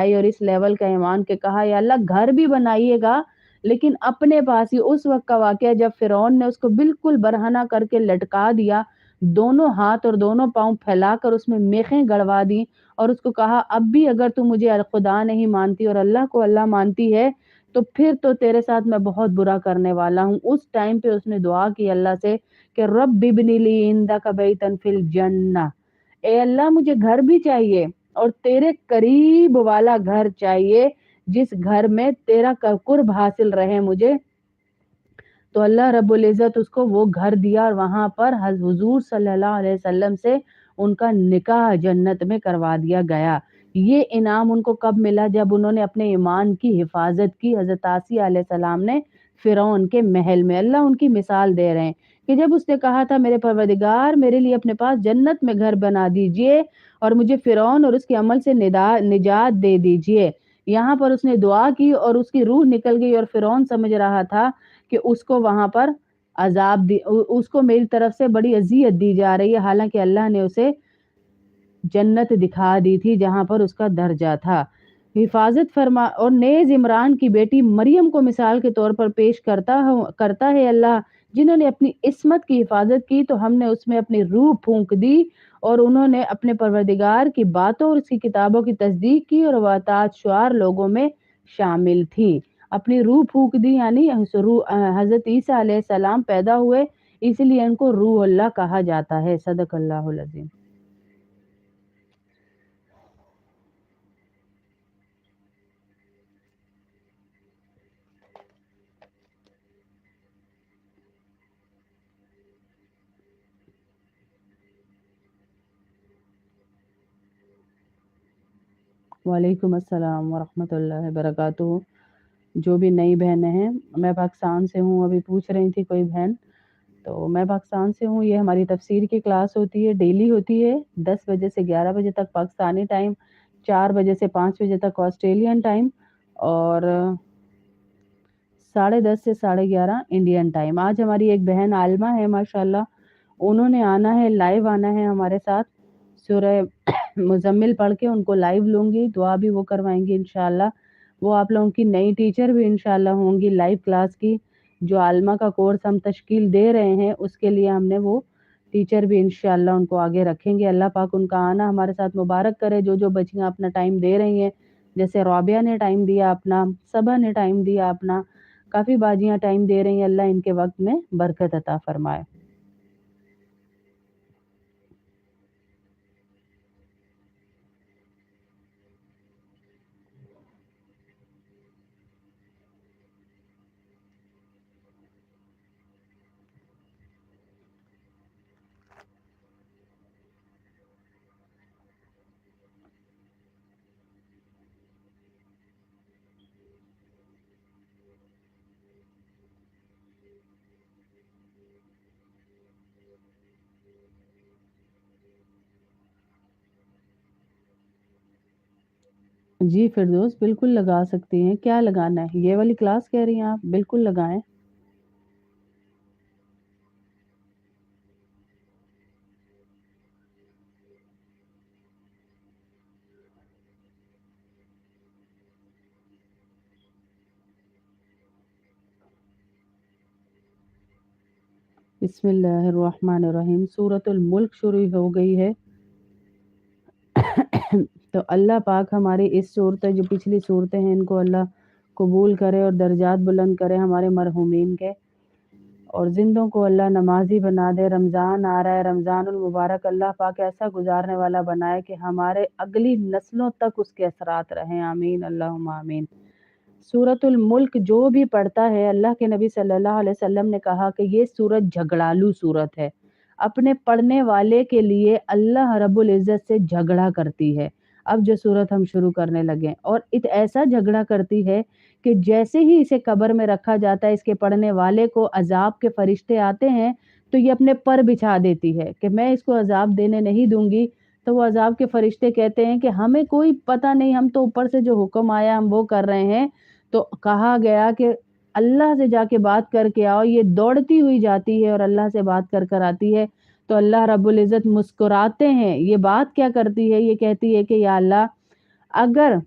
और इस लेवल का ईमान के कहा या अल्लाह घर भी बनाइएगा लेकिन अपने पास ही। उस वक्त का वाकया जब फिरौन ने उसको बिल्कुल बरहना करके लटका दिया, दोनों हाथ और दोनों पांव फैलाकर उसमें मेखें गड़वा दी और उसको कहा अब भी अगर तू मुझे खुदा नहीं मानती और अल्लाह को अल्लाह मानती है तो फिर तो तेरे साथ मैं बहुत बुरा करने वाला हूँ। उस टाइम पे उसने दुआ की अल्लाह से कि रब इब्नी ली इंदक बैतन फिल जन्नह, ए अल्लाह मुझे घर भी चाहिए और तेरे करीब वाला घर चाहिए जिस घर में तेरा कुर्ब हासिल रहे मुझे। तो अल्लाह रब्बुल इज़्ज़त उसको वो घर दिया और वहाँ पर हुज़ूर सल्लल्लाहु अलैहि वसल्लम से उनका निकाह जन्नत में करवा दिया गया। ये इनाम उनको कब मिला? जब उन्होंने अपने ईमान की हिफाज़त की। हज़रत आसिया अलैहिस्सलाम ने फ़िरौन के महल में। अल्लाह उनकी मिसाल दे रहे हैं कि जब उसने कहा था मेरे परवरदिगार मेरे लिए अपने पास जन्नत में घर बना दीजिए और मुझे फ़िरौन और उसके अमल से निजात दे दीजिए। यहाँ पर उसने दुआ की और उसकी रूह निकल गई और फ़िरौन समझ रहा था कि उसको वहाँ पर उसको मेरी तरफ से बड़ी अज़ियत दी जा रही है, हालाँकि अल्लाह ने उसे जन्नत दिखा दी थी जहाँ पर उसका दर्जा था। हिफाज़त फरमा और नेज़ इमरान की बेटी मरियम को मिसाल के तौर पर पेश करता है अल्लाह, जिन्होंने अपनी इस्मत की हिफाज़त की तो हमने उसमें अपनी रूह फूँक दी और उन्होंने अपने परवरदिगार की बातों और उसकी किताबों की तस्दीक की और वह ताजशुआर लोगों में शामिल थी। अपनी रूह फूँक दी यानी हज़रत ईसा अलैहिस्सलाम पैदा हुए, इसलिए इनको रूहुल्लाह कहा जाता है। सदक़ल्लाहुल अज़ीम। वालेकुम अस्सलाम वरहमतुल्लाहि वबरकातुहू। जो भी नई बहनें हैं, मैं पाकिस्तान से हूँ, अभी पूछ रही थी कोई बहन, तो मैं पाकिस्तान से हूँ। ये हमारी तफसीर की क्लास होती है, डेली होती है 10 बजे से 11 बजे तक पाकिस्तानी टाइम, 4 बजे से 5 बजे तक ऑस्ट्रेलियन टाइम और 10:30 से 11:30 इंडियन टाइम। आज हमारी एक बहन आलिमा है माशाल्लाह, उन्होंने आना है, लाइव आना है हमारे साथ। सूरह मुज़म्मिल पढ़ के उनको लाइव लूँगी, दुआ भी वो करवाएँगी इंशाअल्लाह। वो आप लोगों की नई टीचर भी इंशाअल्लाह होंगी लाइव क्लास की। जो आलिमा का कोर्स हम तश्कील दे रहे हैं, उसके लिए हमने वो टीचर भी इंशाअल्लाह उनको आगे रखेंगे। अल्लाह पाक उनका आना हमारे साथ मुबारक करे। जो बच्चियाँ अपना टाइम दे रही हैं, जैसे रौबिया ने टाइम दिया अपना, सबा ने टाइम दिया अपना, काफ़ी बाजियाँ टाइम दे रही हैं। अल्लाह इनके वक़्त में बरकत अता फ़रमाए। जी, फ़िरदौस बिल्कुल लगा सकती हैं। क्या लगाना है? ये वाली क्लास कह रही हैं आप? बिल्कुल लगाएँ। बिस्मिल्लाहिर्रहमानिर्रहीम। सूरतुल मुल्क शुरू हो गई है। तो अल्लाह पाक हमारी इस सूरतें जो पिछली सूरतें हैं इनको अल्लाह कबूल करे और दर्जात बुलंद करे हमारे मरहूमीन के और ज़िंदों को अल्लाह नमाज़ी बना दे। रमज़ान आ रहा है, रमज़ानुल मुबारक अल्लाह पाक ऐसा गुज़ारने वाला बनाए कि हमारे अगली नस्लों तक उसके असरात रहें। आमीन अल्लाहुम्मा आमीन। सूरतुल मुल्क जो भी पढ़ता है, अल्लाह के नबी सल्लल्लाहु अलैहि वसल्लम ने कहा कि ये सूरत झगड़ालू सूरत है। अपने पढ़ने वाले के लिए अल्लाह रब्बुल इज़्ज़त से झगड़ा करती है। अब जो सूरत हम शुरू करने लगे हैं और ऐसा झगड़ा करती है कि जैसे ही इसे कब्र में रखा जाता है, इसके पढ़ने वाले को अज़ाब के फरिश्ते आते हैं, तो ये अपने पर बिछा देती है कि मैं इसको अज़ाब देने नहीं दूँगी। तो वो अज़ाब के फरिश्ते कहते हैं कि हमें कोई पता नहीं, हम तो ऊपर से जो हुक्म आया हम वो कर रहे हैं। तो कहा गया कि अल्लाह से जाके बात करके आओ। ये दौड़ती हुई जाती है और अल्लाह से बात कर आती है। तो अल्लाह रब्बुल इज़्ज़त मुस्कुराते हैं। ये बात क्या करती है? ये कहती है कि या अल्लाह अगर